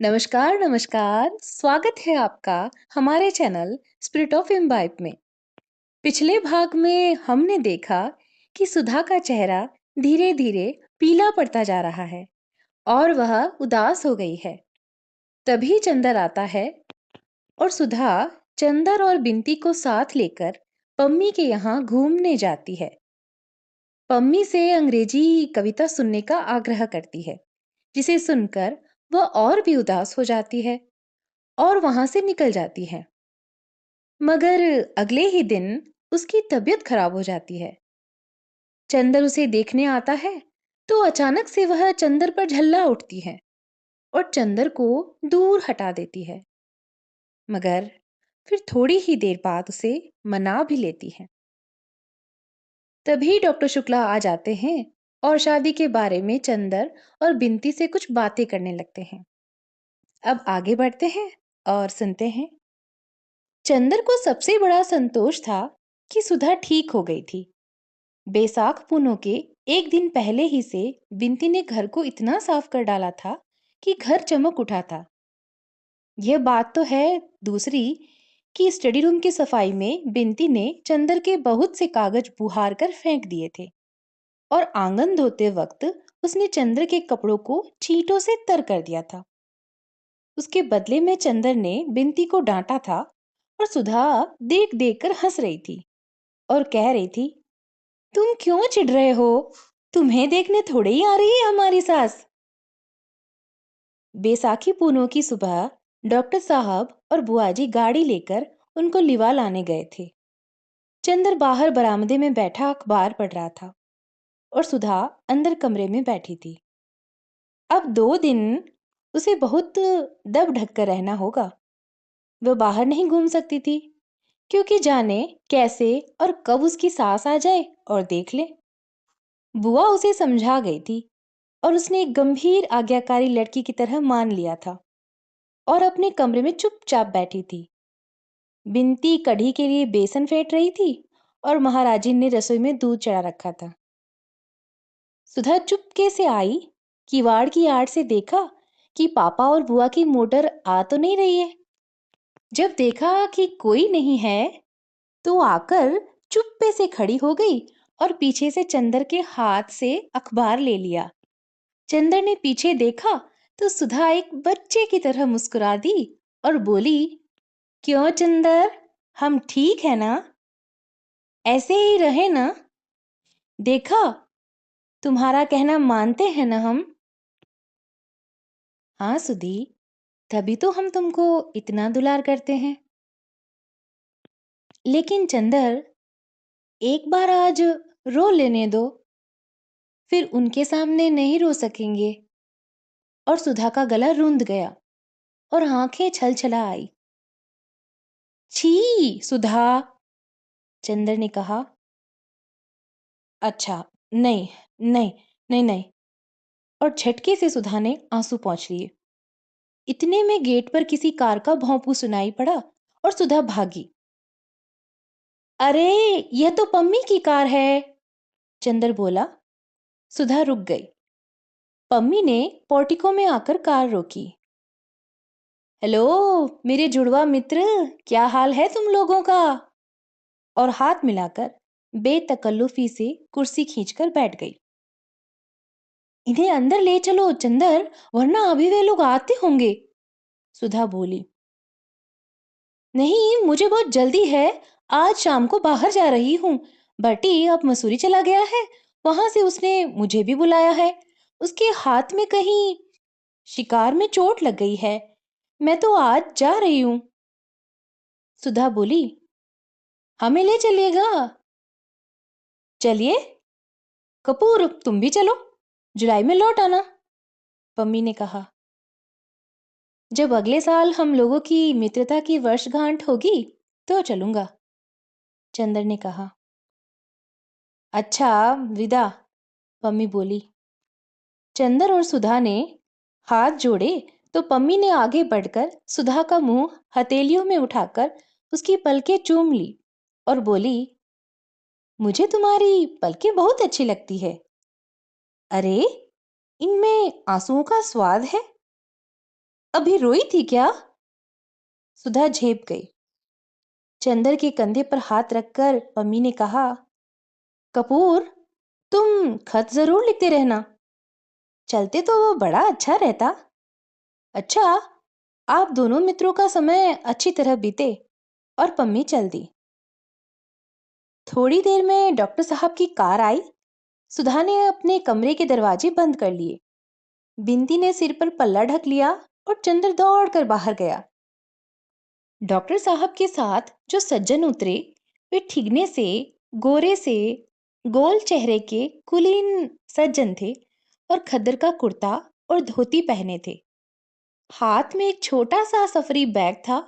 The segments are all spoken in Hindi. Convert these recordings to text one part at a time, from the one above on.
नमस्कार, नमस्कार। स्वागत है आपका हमारे चैनल स्पिरिट ऑफ इम्बाइब में। पिछले भाग में हमने देखा कि सुधा का चेहरा धीरे-धीरे पीला पड़ता जा रहा है और वह उदास हो गई है। तभी चंदर आता है और सुधा चंदर और बिंती को साथ लेकर पम्मी के यहाँ घूमने जाती है। पम्मी से अंग्रेजी कविता सुनने का आग्रह करती है, जिसे सुनकर वह और भी उदास हो जाती है और वहां से निकल जाती है। मगर अगले ही दिन उसकी तबीयत खराब हो जाती है। चंदर उसे देखने आता है तो अचानक से वह चंदर पर झल्ला उठती है और चंदर को दूर हटा देती है। मगर फिर थोड़ी ही देर बाद उसे मना भी लेती है। तभी डॉक्टर शुक्ला आ जाते हैं और शादी के बारे में चंदर और बिंती से कुछ बातें करने लगते हैं। अब आगे बढ़ते हैं और सुनते हैं। चंदर को सबसे बड़ा संतोष था कि सुधा ठीक हो गई थी। बैसाख पूनों के एक दिन पहले ही से बिंती ने घर को इतना साफ कर डाला था कि घर चमक उठा था। यह बात तो है दूसरी कि स्टडी रूम की सफाई में बिंती ने चंदर के बहुत से कागज बुहार कर फेंक दिए थे और आंगन धोते वक्त उसने चंद्र के कपड़ों को चींटों से तर कर दिया था। उसके बदले में चंदर ने बिंती को डांटा था और सुधा देख देख कर हंस रही थी और कह रही थी, तुम क्यों चिढ़ रहे हो? तुम्हें देखने थोड़े ही आ रही है हमारी सास। बैसाखी पूनों की सुबह डॉक्टर साहब और बुआजी गाड़ी लेकर उनको लिवा लाने गए थे। चंदर बाहर बरामदे में बैठा अखबार पढ़ रहा था और सुधा अंदर कमरे में बैठी थी। अब 2 दिन उसे बहुत दब ढक कर रहना होगा। वह बाहर नहीं घूम सकती थी क्योंकि जाने कैसे और कब उसकी सास आ जाए और देख ले। बुआ उसे समझा गई थी और उसने एक गंभीर आज्ञाकारी लड़की की तरह मान लिया था और अपने कमरे में चुपचाप बैठी थी। बिनती कढ़ी के लिए बेसन फेंट रही थी और महाराजी ने रसोई में दूध चढ़ा रखा था। सुधा चुपके से आई, किवाड़ की आड़ से देखा कि पापा और बुआ की मोटर आ तो नहीं रही है। जब देखा कि कोई नहीं है तो आकर चुप्पे से खड़ी हो गई और पीछे से चंदर के हाथ से अखबार ले लिया। चंदर ने पीछे देखा तो सुधा एक बच्चे की तरह मुस्कुरा दी और बोली, क्यों चंदर, हम ठीक है ना? ऐसे ही रहे ना? देखा, तुम्हारा कहना मानते हैं ना हम? हाँ सुधी, तभी तो हम तुमको इतना दुलार करते हैं। लेकिन चंदर, एक बार आज रो लेने दो, फिर उनके सामने नहीं रो सकेंगे। और सुधा का गला रुंध गया और आंखें छलछला आई। छी सुधा, चंदर ने कहा। अच्छा, नहीं नहीं नहीं नहीं, और झटके से सुधा ने आंसू पोंछ लिए। इतने में गेट पर किसी कार का भौंपू सुनाई पड़ा और सुधा भागी। अरे, यह तो पम्मी की कार है, चंदर बोला। सुधा रुक गई। पम्मी ने पोर्टिको में आकर कार रोकी। हेलो मेरे जुड़वा मित्र, क्या हाल है तुम लोगों का? और हाथ मिलाकर बेतकल्लुफी से कुर्सी खींचकर बैठ गई। इन्हें अंदर ले चलो चंदर, वरना अभी वे लोग आते होंगे, सुधा बोली। नहीं, मुझे बहुत जल्दी है, आज शाम को बाहर जा रही हूँ। बटी अब मसूरी चला गया है, वहां से उसने मुझे भी बुलाया है। उसके हाथ में कहीं शिकार में चोट लग गई है। मैं तो आज जा रही हूँ, सुधा बोली। हमें ले चलिएगा? चलिए कपूर, तुम भी चलो, जुलाई में लौट आना, पम्मी ने कहा। जब अगले साल हम लोगों की मित्रता की वर्षगांठ होगी तो चलूंगा, चंदर ने कहा। अच्छा, विदा, पम्मी बोली। चंदर और सुधा ने हाथ जोड़े तो पम्मी ने आगे बढ़कर सुधा का मुंह हथेलियों में उठाकर उसकी पलकें चूम ली और बोली, मुझे तुम्हारी पलकें बहुत अच्छी लगती है। अरे, इनमें आंसुओं का स्वाद है। अभी रोई थी क्या? सुधा झेप गई। चंदर के कंधे पर हाथ रखकर पम्मी ने कहा, कपूर, तुम खत जरूर लिखते रहना। चलते तो वो बड़ा अच्छा रहता। अच्छा, आप दोनों मित्रों का समय अच्छी तरह बीते। और पम्मी चल दी। थोड़ी देर में डॉक्टर साहब की कार आई। सुधा ने अपने कमरे के दरवाजे बंद कर लिए। बिंदी ने सिर पर पल्ला ढक लिया और चंद्र दौड़कर बाहर गया। डॉक्टर साहब के साथ जो सज्जन उतरे, वे ठिगने से, गोरे से, गोल चेहरे के कुलीन सज्जन थे और खद्दर का कुर्ता और धोती पहने थे। हाथ में एक छोटा सा सफरी बैग था।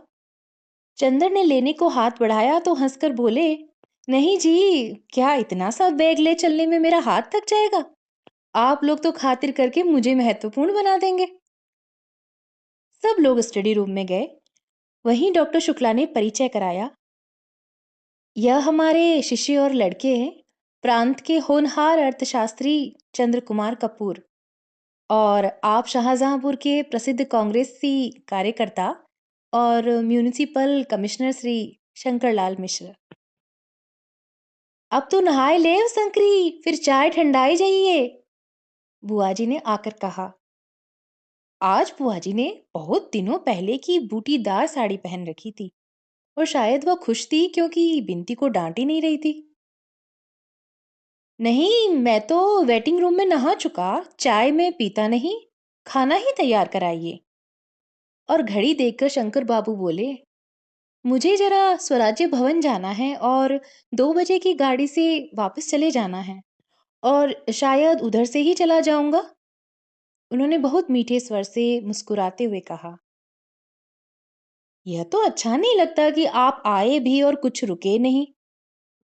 चंद्र ने लेने को हाथ बढ़ाया तो हंसकर बोले, नहीं जी, क्या इतना सा बैग ले चलने में मेरा हाथ थक जाएगा? आप लोग तो खातिर करके मुझे महत्वपूर्ण बना देंगे। सब लोग स्टडी रूम में गए। वहीं डॉक्टर शुक्ला ने परिचय कराया। यह हमारे शिष्य और लड़के हैं, प्रांत के होनहार अर्थशास्त्री चंद्र कुमार कपूर। और आप शाहजहांपुर के प्रसिद्ध कांग्रेसी कार्यकर्ता और म्यूनिसिपल कमिश्नर श्री शंकरलाल मिश्र। अब तो नहाए ले शंकरी, फिर चाय ठंडाई जाइए, बुआजी ने आकर कहा। आज बुआजी ने बहुत दिनों पहले की बूटीदार साड़ी पहन रखी थी और शायद वह खुश थी क्योंकि बिंती को डांट ही नहीं रही थी। नहीं, मैं तो वेटिंग रूम में नहा चुका, चाय में पीता नहीं, खाना ही तैयार कराइए। और घड़ी देखकर शंकर बाबू बोले, मुझे जरा स्वराज्य भवन जाना है और 2 बजे की गाड़ी से वापस चले जाना है और शायद उधर से ही चला जाऊंगा। उन्होंने बहुत मीठे स्वर से मुस्कुराते हुए कहा, यह तो अच्छा नहीं लगता कि आप आए भी और कुछ रुके नहीं।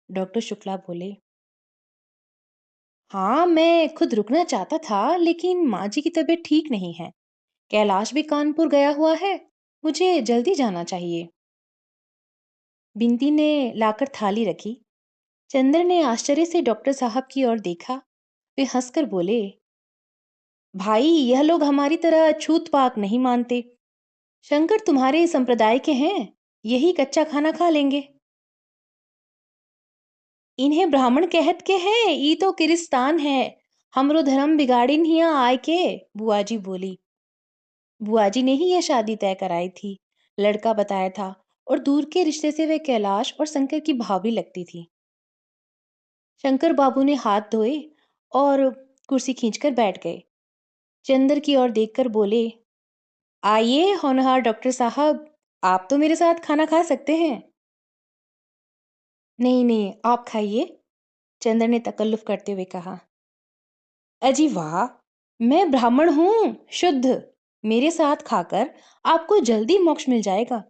डॉक्टर शुक्ला बोले, हाँ, मैं खुद रुकना चाहता था, लेकिन माँ जी की तबीयत ठीक नहीं है। कैलाश भी कानपुर गया हुआ है, मुझे जल्दी जाना चाहिए। बिंदी ने लाकर थाली रखी। चंद्र ने आश्चर्य से डॉक्टर साहब की ओर देखा। वे हंसकर बोले, भाई, यह लोग हमारी तरह छूत पाक नहीं मानते। शंकर तुम्हारे संप्रदाय के हैं, यही कच्चा खाना खा लेंगे। इन्हें ब्राह्मण कहत के हैं, ई तो किरिस्तान है। हमरो धर्म बिगाड़िन हिया आय के, बुआजी बोली। बुआजी ने ही यह शादी तय कराई थी, लड़का बताया था, और दूर के रिश्ते से वे कैलाश और शंकर की भाभी लगती थी। शंकर बाबू ने हाथ धोए और कुर्सी खींचकर बैठ गए। चंद्र की ओर देखकर बोले, आइए होनहार डॉक्टर साहब, आप तो मेरे साथ खाना खा सकते हैं। नहीं नहीं, आप खाइए, चंद्र ने तकल्लुफ करते हुए कहा। अजी वाह, मैं ब्राह्मण हूँ, शुद्ध। मेरे साथ खाकर आपको जल्दी मोक्ष मिल जाएगा।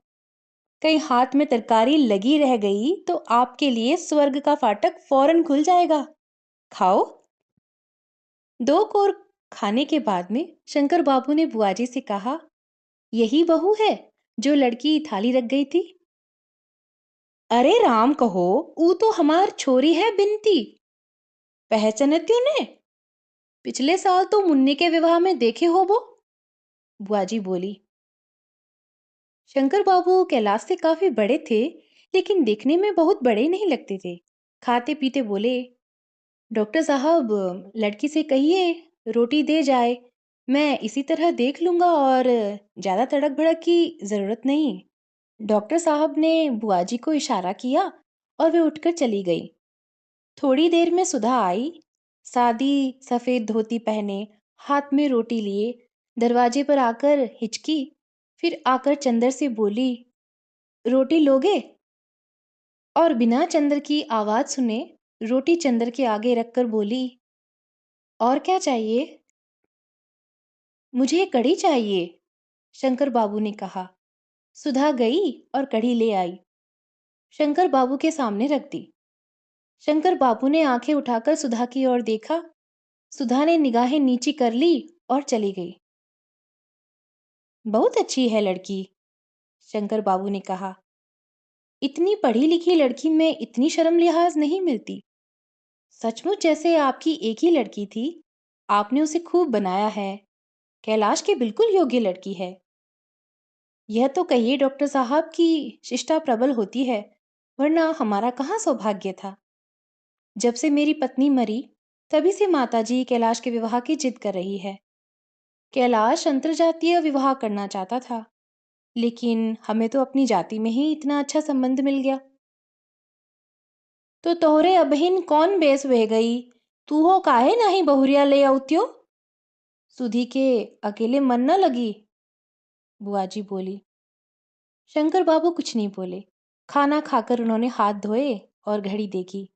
कहीं हाथ में तरकारी लगी रह गई तो आपके लिए स्वर्ग का फाटक फौरन खुल जाएगा। खाओ। 2 कोर खाने के बाद में शंकर बाबू ने बुआजी से कहा, यही बहू है जो लड़की थाली रख गई थी? अरे राम कहो, ऊ तो हमार छोरी है बिनती। पहचानत्यो ने? पिछले साल तो मुन्ने के विवाह में देखे हो वो, बुआजी बोली। शंकर बाबू कैलाश से काफी बड़े थे, लेकिन देखने में बहुत बड़े नहीं लगते थे। खाते पीते बोले, डॉक्टर साहब, लड़की से कहिए रोटी दे जाए। मैं इसी तरह देख लूंगा और ज्यादा तड़क भड़क की जरूरत नहीं। डॉक्टर साहब ने बुआजी को इशारा किया और वे उठकर चली गई। थोड़ी देर में सुधा आई, सादी सफेद धोती पहने, हाथ में रोटी लिए, दरवाजे पर आकर हिचकी, फिर आकर चंदर से बोली, रोटी लोगे? और बिना चंदर की आवाज सुने रोटी चंदर के आगे रखकर बोली, और क्या चाहिए? मुझे कढ़ी चाहिए, शंकर बाबू ने कहा। सुधा गई और कढ़ी ले आई, शंकर बाबू के सामने रख दी। शंकर बाबू ने आंखें उठाकर सुधा की ओर देखा। सुधा ने निगाहें नीची कर ली और चली गई। बहुत अच्छी है लड़की, शंकर बाबू ने कहा। इतनी पढ़ी लिखी लड़की में इतनी शर्म लिहाज नहीं मिलती। सचमुच जैसे आपकी एक ही लड़की थी, आपने उसे खूब बनाया है। कैलाश की बिल्कुल योग्य लड़की है। यह तो कहिए डॉक्टर साहब कि शिष्टा प्रबल होती है, वरना हमारा कहाँ सौभाग्य था। जब से मेरी पत्नी मरी, तभी से माताजी कैलाश के विवाह की जिद कर रही है। कैलाश अंतरजातीय विवाह करना चाहता था, लेकिन हमें तो अपनी जाति में ही इतना अच्छा संबंध मिल गया। तो तोहरे अबहिन कौन बेस वे गई, तू हो काहे नहीं बहुरिया ले आउत्यो। सुधी के अकेले मन न लगी, बुआजी बोली। शंकर बाबू कुछ नहीं बोले। खाना खाकर उन्होंने हाथ धोए और घड़ी देखी।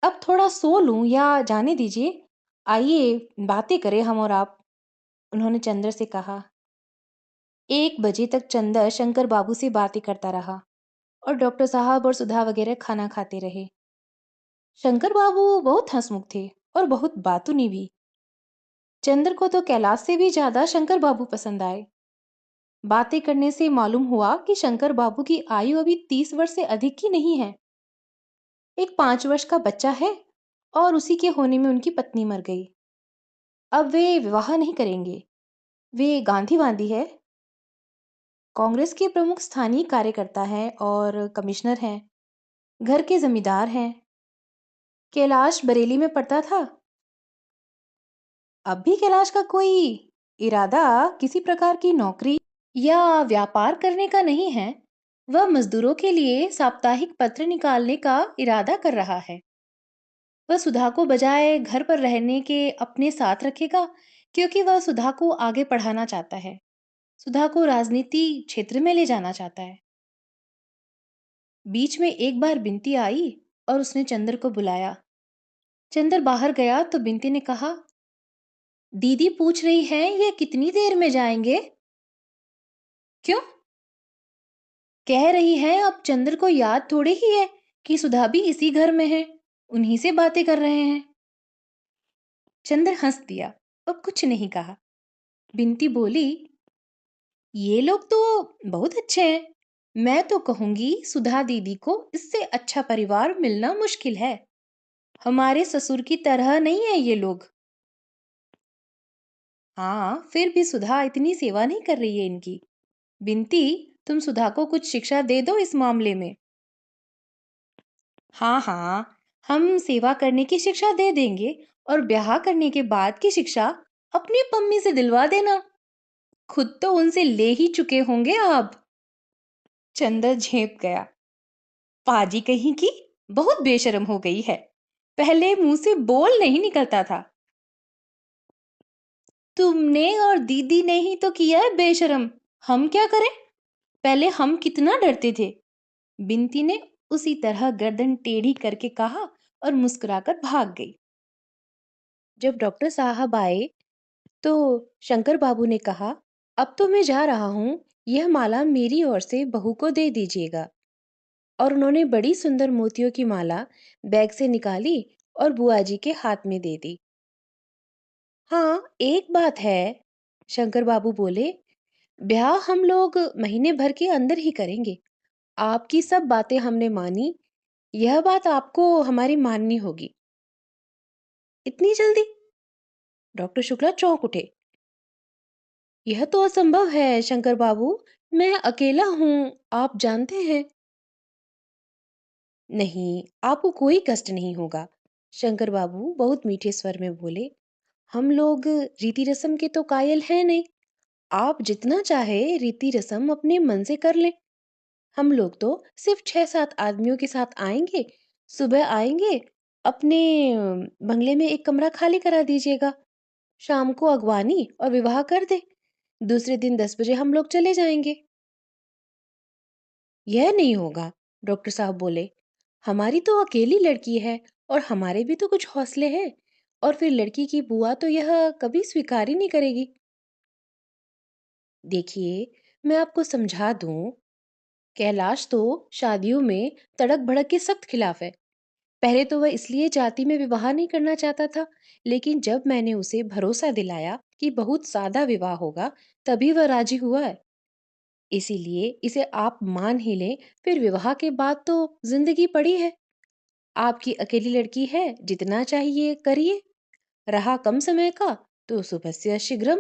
अब थोड़ा सो लूं या जाने दीजिए, आइए बातें करें हम और आप, उन्होंने चंद्र से कहा। 1 बजे तक चंद्र शंकर बाबू से बातें करता रहा और डॉक्टर साहब और सुधा वगैरह खाना खाते रहे। शंकर बाबू बहुत हंसमुख थे और बहुत बातूनी भी। चंद्र को तो कैलाश से भी ज्यादा शंकर बाबू पसंद आए। बातें करने से मालूम हुआ कि शंकर बाबू की आयु अभी 30 वर्ष से अधिक की नहीं है। एक 5 वर्ष का बच्चा है और उसी के होने में उनकी पत्नी मर गई। अब वे विवाह नहीं करेंगे। वे गांधीवादी है, कांग्रेस के प्रमुख स्थानीय कार्यकर्ता हैं और कमिश्नर हैं, घर के जमींदार हैं। कैलाश बरेली में पढ़ता था। अब भी कैलाश का कोई इरादा किसी प्रकार की नौकरी या व्यापार करने का नहीं है। वह मजदूरों के लिए साप्ताहिक पत्र निकालने का इरादा कर रहा है। वह सुधा को बजाय घर पर रहने के अपने साथ रखेगा, क्योंकि वह सुधा को आगे पढ़ाना चाहता है। सुधा को राजनीति क्षेत्र में ले जाना चाहता है। बीच में एक बार बिनती आई और उसने चंद्र को बुलाया। चंद्र बाहर गया तो बिनती ने कहा, दीदी पूछ रही हैं ये कितनी देर में जाएंगे। क्यों? कह रही हैं अब चंद्र को याद थोड़ी ही है कि सुधा भी इसी घर में है, उन्हीं से बातें कर रहे हैं। चंद्र हंस दिया और कुछ नहीं कहा। बिनती बोली, ये लोग तो बहुत अच्छे हैं। मैं तो कहूंगी सुधा दीदी को इससे अच्छा परिवार मिलना मुश्किल है। हमारे ससुर की तरह नहीं है ये लोग। हाँ, फिर भी सुधा इतनी सेवा नहीं कर रही है इनकी। बिनती, तुम सुधा को कुछ शिक्षा दे दो इस मामले में। हाँ हाँ, हम सेवा करने की शिक्षा दे देंगे और ब्याह करने के बाद की शिक्षा अपनी पम्मी से दिलवा देना। खुद तो उनसे ले ही चुके होंगे आप। चंद्र झेप गया। पाजी कहीं की, बहुत बेशरम हो गई है। पहले मुंह से बोल नहीं निकलता था। तुमने और दीदी ने ही तो किया है बेशरम। हम क्या करें? पहले हम कितना डरते थे। बिनती ने उसी तरह गर्दन टेढ़ी करके कहा और मुस्कुराकर भाग गई। जब डॉक्टर साहब आए तो शंकर बाबू ने कहा, अब तो मैं जा रहा हूँ, यह माला मेरी ओर से बहू को दे दीजिएगा। और उन्होंने बड़ी सुंदर मोतियों की माला बैग से निकाली और बुआ जी के हाथ में दे दी। हाँ, एक बात है, शंकर बाबू बोले, ब्याह हम लोग महीने भर के अंदर ही करेंगे। आपकी सब बातें हमने मानी, यह बात आपको हमारी माननी होगी। इतनी जल्दी? डॉक्टर शुक्ला चौंक उठे। यह तो असंभव है शंकर बाबू, मैं अकेला हूँ, आप जानते हैं। नहीं, आपको कोई कष्ट नहीं होगा, शंकर बाबू बहुत मीठे स्वर में बोले। हम लोग रीति रस्म के तो कायल हैं नहीं। आप जितना चाहे रीति रस्म अपने मन से कर लें। हम लोग तो सिर्फ 6-7 आदमियों के साथ आएंगे। सुबह आएंगे, अपने बंगले में एक कमरा खाली करा दीजिएगा। शाम को अगवानी और विवाह कर दे। दूसरे दिन 10 बजे हम लोग चले जाएंगे। यह नहीं होगा, डॉक्टर साहब बोले। हमारी तो अकेली लड़की है और हमारे भी तो कुछ हौसले हैं। और फिर लड़की की बुआ तो यह कभी स्वीकार ही नहीं करेगी। देखिए, मैं आपको समझा दूं, कैलाश तो शादियों में तड़क भड़क के सख्त खिलाफ है। पहले तो वह इसलिए जाति में विवाह नहीं करना चाहता था, लेकिन जब मैंने उसे भरोसा दिलाया कि बहुत सादा विवाह होगा, तभी वह राजी हुआ है। इसीलिए इसे आप मान ही लें, फिर विवाह के बाद तो जिंदगी पड़ी है। आपकी अकेली लड़की है, जितना चाहिए करिए। रहा कम समय का, तो सुबह शीघ्रम।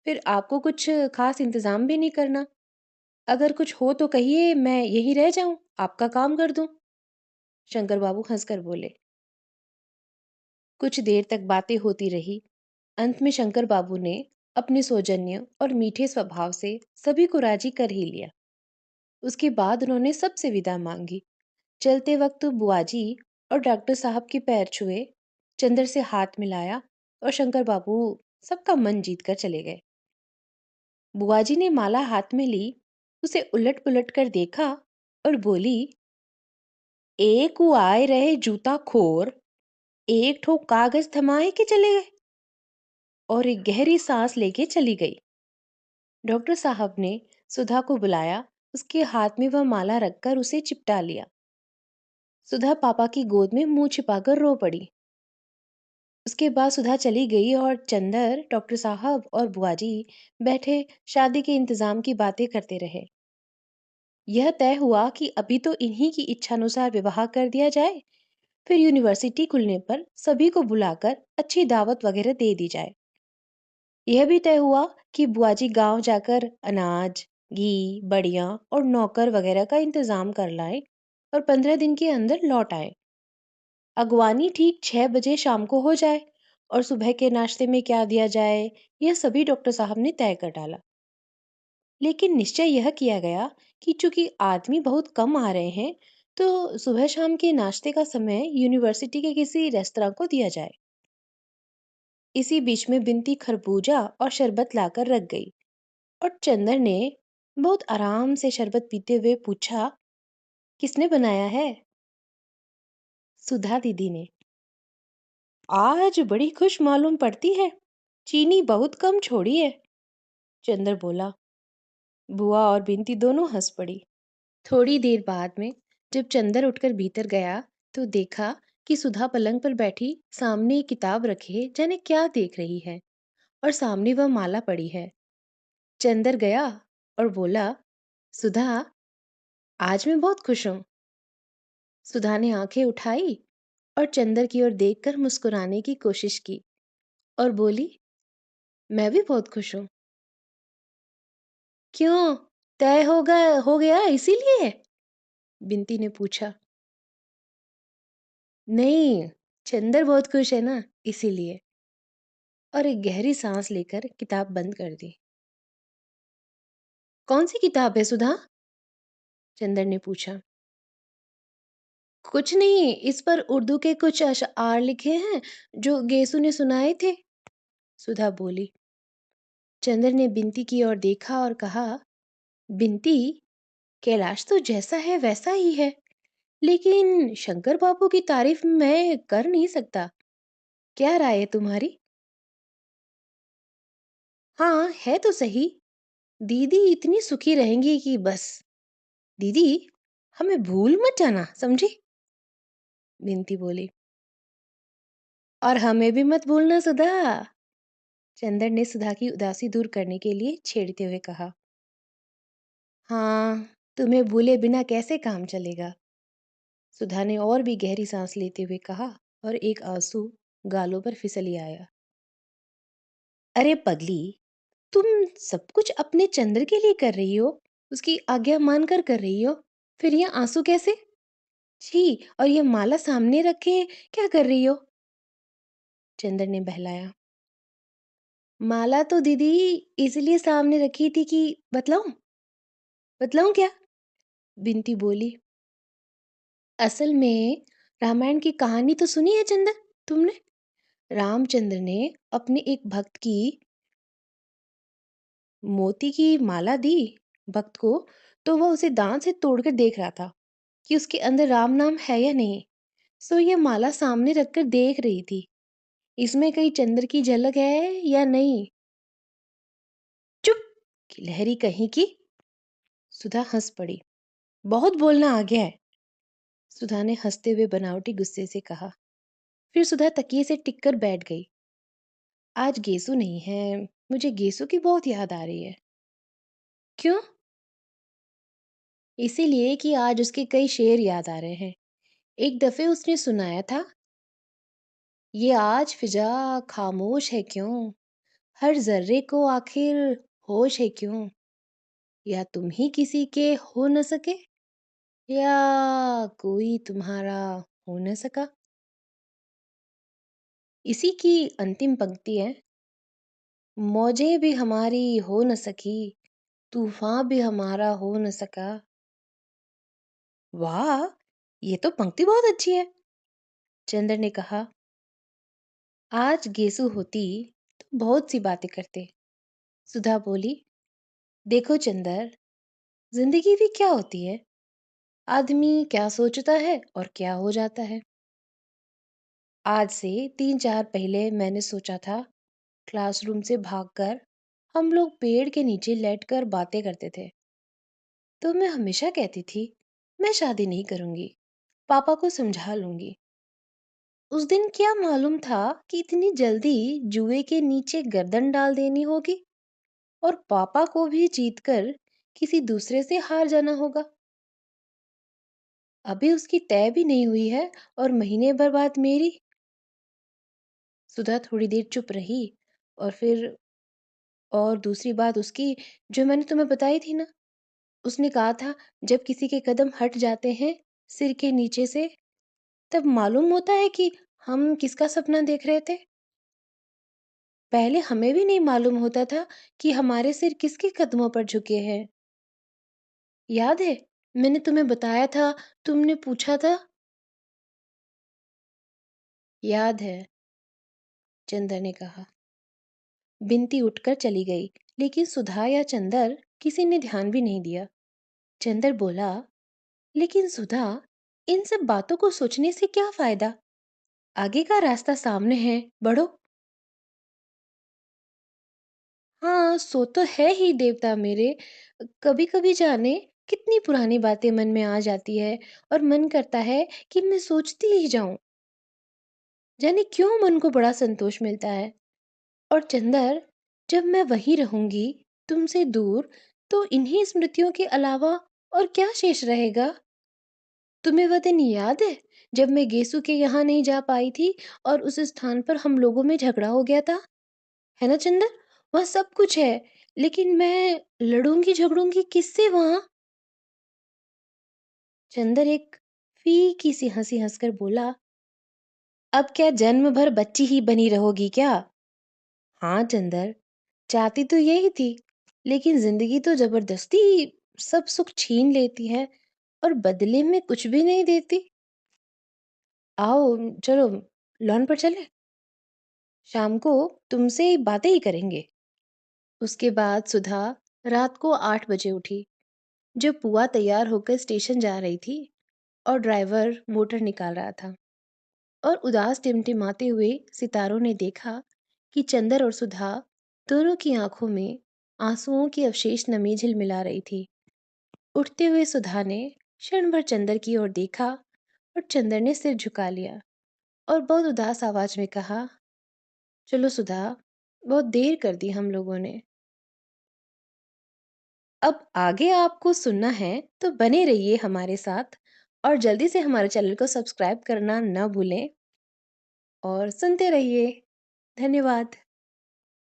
फिर आपको कुछ खास इंतजाम भी नहीं करना। अगर कुछ हो तो कहिए, मैं यहीं रह जाऊं, आपका काम कर दूं। शंकर बाबू हंसकर बोले। कुछ देर तक बातें होती रही। अंत में शंकर बाबू ने अपने सौजन्य और मीठे स्वभाव से सभी को राजी कर ही लिया। उसके बाद उन्होंने सबसे विदा मांगी। चलते वक्त बुआजी और डॉक्टर साहब के पैर छुए, चंदर से हाथ मिलाया और शंकर बाबू सबका मन जीत कर चले गए। बुआजी ने माला हाथ में ली, उसे उलट पुलट कर देखा और बोली, एक वो आए रहे जूता खोर, एक ठो कागज थमाए के चले गए। और एक गहरी सांस लेके चली गई। डॉक्टर साहब ने सुधा को बुलाया, उसके हाथ में वह माला रखकर उसे चिपटा लिया। सुधा पापा की गोद में मुंह छिपाकर रो पड़ी। उसके बाद सुधा चली गई और चंदर, डॉक्टर साहब और बुआजी बैठे शादी के इंतजाम की बातें करते रहे। यह तय हुआ कि अभी तो इन्हीं की इच्छानुसार विवाह कर दिया जाए, फिर यूनिवर्सिटी खुलने पर सभी को बुलाकर अच्छी दावत वगैरह दे दी जाए। यह भी तय हुआ कि बुआजी गांव जाकर अनाज, घी, बड़ियां और नौकर वगैरह का इंतजाम कर लाएं और 15 दिन के अंदर लौट आए। अगवानी ठीक 6 बजे शाम को हो जाए और सुबह के नाश्ते में क्या दिया जाए, यह सभी डॉक्टर साहब ने तय कर डाला। लेकिन निश्चय यह किया गया कि चूंकि आदमी बहुत कम आ रहे हैं, तो सुबह शाम के नाश्ते का समय यूनिवर्सिटी के किसी रेस्तरां को दिया जाए। इसी बीच में बिनती खरबूजा और शरबत लाकर रख गई और चंदर ने बहुत आराम से शरबत पीते हुए पूछा, किसने बनाया है? सुधा दीदी ने। आज बड़ी खुश मालूम पड़ती है, चीनी बहुत कम छोड़ी है। चंदर बोला। बुआ और बिनती दोनों हंस पड़ी। थोड़ी देर बाद में जब चंदर उठकर भीतर गया तो देखा कि सुधा पलंग पर बैठी सामने एक किताब रखे जाने क्या देख रही है और सामने वह माला पड़ी है। चंदर गया और बोला, सुधा, आज मैं बहुत खुश हूं। सुधा ने आंखें उठाई और चंदर की ओर देखकर मुस्कुराने की कोशिश की और बोली, मैं भी बहुत खुश हूं। क्यों, तय हो गया इसीलिए? बिंती ने पूछा। नहीं, चंदर बहुत खुश है ना, इसीलिए। और एक गहरी सांस लेकर किताब बंद कर दी। कौन सी किताब है सुधा? चंदर ने पूछा। कुछ नहीं, इस पर उर्दू के कुछ अशआर लिखे हैं जो गेसु ने सुनाए थे, सुधा बोली। चंदर ने बिंती की ओर देखा और कहा, बिंती, कैलाश तो जैसा है वैसा ही है, लेकिन शंकर बाबू की तारीफ मैं कर नहीं सकता। क्या राय है तुम्हारी? हाँ, है तो सही। दीदी इतनी सुखी रहेंगी कि बस। दीदी, हमें भूल मत जाना, समझी? बिंती बोली। और हमें भी मत भूलना सुधा, चंदर ने सुधा की उदासी दूर करने के लिए छेड़ते हुए कहा। हाँ, तुम्हें भूले बिना कैसे काम चलेगा, सुधा ने और भी गहरी सांस लेते हुए कहा और एक आंसू गालों पर फिसली आया। अरे पगली, तुम सब कुछ अपने चंद्र के लिए कर रही हो, उसकी आज्ञा मानकर कर रही हो, फिर ये आंसू कैसे? छी, और ये माला सामने रखे क्या कर रही हो? चंद्र ने बहलाया। माला तो दीदी इसलिए सामने रखी थी कि बतलाऊं? बतलाऊं क्या? बिनती बोली। असल में रामायण की कहानी तो सुनी है चंदर तुमने? रामचंद्र ने अपने एक भक्त की मोती की माला दी भक्त को, तो वह उसे दांत से तोड़कर देख रहा था कि उसके अंदर राम नाम है या नहीं। सो ये माला सामने रखकर देख रही थी, इसमें कहीं चंद्र की झलक है या नहीं। चुप, गिलहरी कहीं की। सुधा हंस पड़ी। बहुत बोलना आ गया है, सुधा ने हंसते हुए बनावटी गुस्से से कहा। फिर सुधा तकिए से टिककर बैठ गई। आज गेसु नहीं है, मुझे गेसु की बहुत याद आ रही है। क्यों? इसीलिए कि आज उसके कई शेर याद आ रहे हैं। एक दफे उसने सुनाया था, ये आज फिजा खामोश है क्यों, हर जर्रे को आखिर होश है क्यों? या तुम ही किसी के हो न सके, या कोई तुम्हारा हो न सका। इसी की अंतिम पंक्ति है, मौजें भी हमारी हो न सकी, तूफान भी हमारा हो न सका। वाह, ये तो पंक्ति बहुत अच्छी है। चंद्र ने कहा, आज गेसु होती तो बहुत सी बातें करते। सुधा बोली, देखो चंदर, जिंदगी भी क्या होती है, आदमी क्या सोचता है और क्या हो जाता है। आज से 3-4 पहले मैंने सोचा था, क्लासरूम से भागकर हम लोग पेड़ के नीचे लेटकर बातें करते थे। तो मैं हमेशा कहती थी, मैं शादी नहीं करूंगी, पापा को समझा लूंगी। उस दिन क्या मालूम था कि इतनी जल्दी जुए के नीचे गर्दन डाल देनी होगी और पापा को भी जीतकर किसी दूसरे से हार जाना होगा। अभी उसकी तय भी नहीं हुई है और महीने भर बाद मेरी। सुधा थोड़ी देर चुप रही और फिर, और दूसरी बात उसकी जो मैंने तुम्हें बताई थी ना, उसने कहा था, जब किसी के कदम हट जाते हैं सिर के नीचे से, तब मालूम होता है कि हम किसका सपना देख रहे थे। पहले हमें भी नहीं मालूम होता था कि हमारे सिर किसके कदमों पर झुके हैं। याद है, मैंने तुम्हें बताया था, तुमने पूछा था। याद है, चंदर ने कहा। बिनती उठकर चली गई, लेकिन सुधा या चंदर किसी ने ध्यान भी नहीं दिया। चंदर बोला, लेकिन सुधा, इन सब बातों को सोचने से क्या फायदा? आगे का रास्ता सामने है, बढ़ो। हाँ, सो तो है ही देवता मेरे। कभी कभी जाने कितनी पुरानी बातें मन में आ जाती है और मन करता है कि मैं सोचती ही जाऊं। जाने क्यों मन को बड़ा संतोष मिलता है। और चंदर, जब मैं वहीं रहूंगी तुमसे दूर, तो इन्हीं स्मृतियों के अलावा और क्या शेष रहेगा? तुम्हें वह दिन याद है जब मैं गेसु के यहाँ नहीं जा पाई थी और उस स्थान पर हम लोगों में झगड़ा हो गया था? है ना चंदर? वह सब कुछ है, लेकिन मैं लड़ूंगी झगड़ूंगी किससे वहां? चंदर एक फीकी सी हंसी हंसकर बोला, अब क्या जन्म भर बच्ची ही बनी रहोगी क्या? हाँ चंदर, चाहती तो यही थी, लेकिन जिंदगी तो जबरदस्ती सब सुख छीन लेती है और बदले में कुछ भी नहीं देती। आओ, चलो लॉन पर चले, शाम को तुमसे बातें ही करेंगे। उसके बाद सुधा रात को 8 बजे उठी, जब पुआ तैयार होकर स्टेशन जा रही थी और ड्राइवर मोटर निकाल रहा था, और उदास टिमटिमाते हुए सितारों ने देखा कि चंदर और सुधा दोनों की आंखों में आंसुओं की अवशेष नमी झिलमिला रही थी। उठते हुए सुधा ने क्षण भर चंदर की ओर देखा और चंदर ने सिर झुका लिया और बहुत उदास आवाज में कहा, चलो सुधा, बहुत देर कर दी हम लोगों ने। अब आगे आपको सुनना है तो बने रहिए हमारे साथ और जल्दी से हमारे चैनल को सब्सक्राइब करना न भूलें और सुनते रहिए। धन्यवाद।